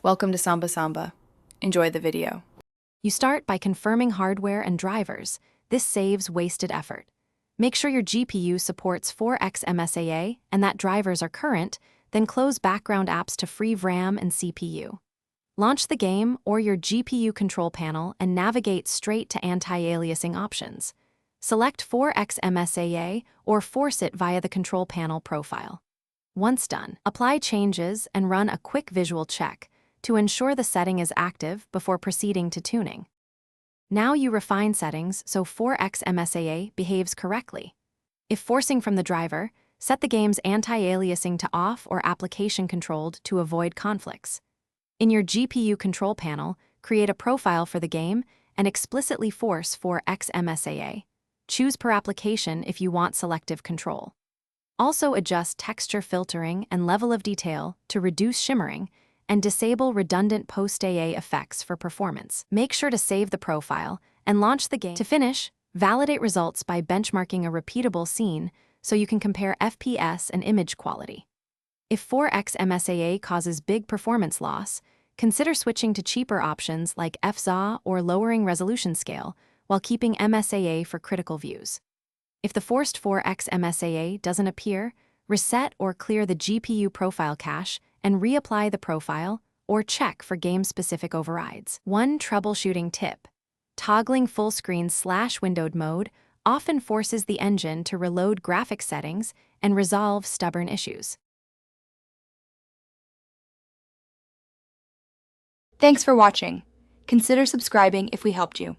Welcome to Samba Samba. Enjoy the video. You start by confirming hardware and drivers. This saves wasted effort. Make sure your GPU supports 4x MSAA and that drivers are current, then close background apps to free RAM and CPU. Launch the game or your GPU control panel and navigate straight to anti-aliasing options. Select 4x MSAA or force it via the control panel profile. Once done, apply changes and run a quick visual check to ensure the setting is active before proceeding to tuning. Now you refine settings so 4x MSAA behaves correctly. If forcing from the driver, set the game's anti-aliasing to off or application controlled to avoid conflicts. In your GPU control panel, create a profile for the game and explicitly force 4x MSAA. Choose per application if you want selective control. Also adjust texture filtering and level of detail to reduce shimmering and disable redundant post-AA effects for performance. Make sure to save the profile and launch the game. To finish, validate results by benchmarking a repeatable scene so you can compare FPS and image quality. If 4x MSAA causes big performance loss, consider switching to cheaper options like Msaa or lowering resolution scale while keeping MSAA for critical views. If the forced 4x MSAA doesn't appear, reset or clear the GPU profile cache and reapply the profile or check for game-specific overrides. One troubleshooting tip: toggling full-screen/windowed mode often forces the engine to reload graphics settings and resolve stubborn issues. Thanks for watching. Consider subscribing if we helped you.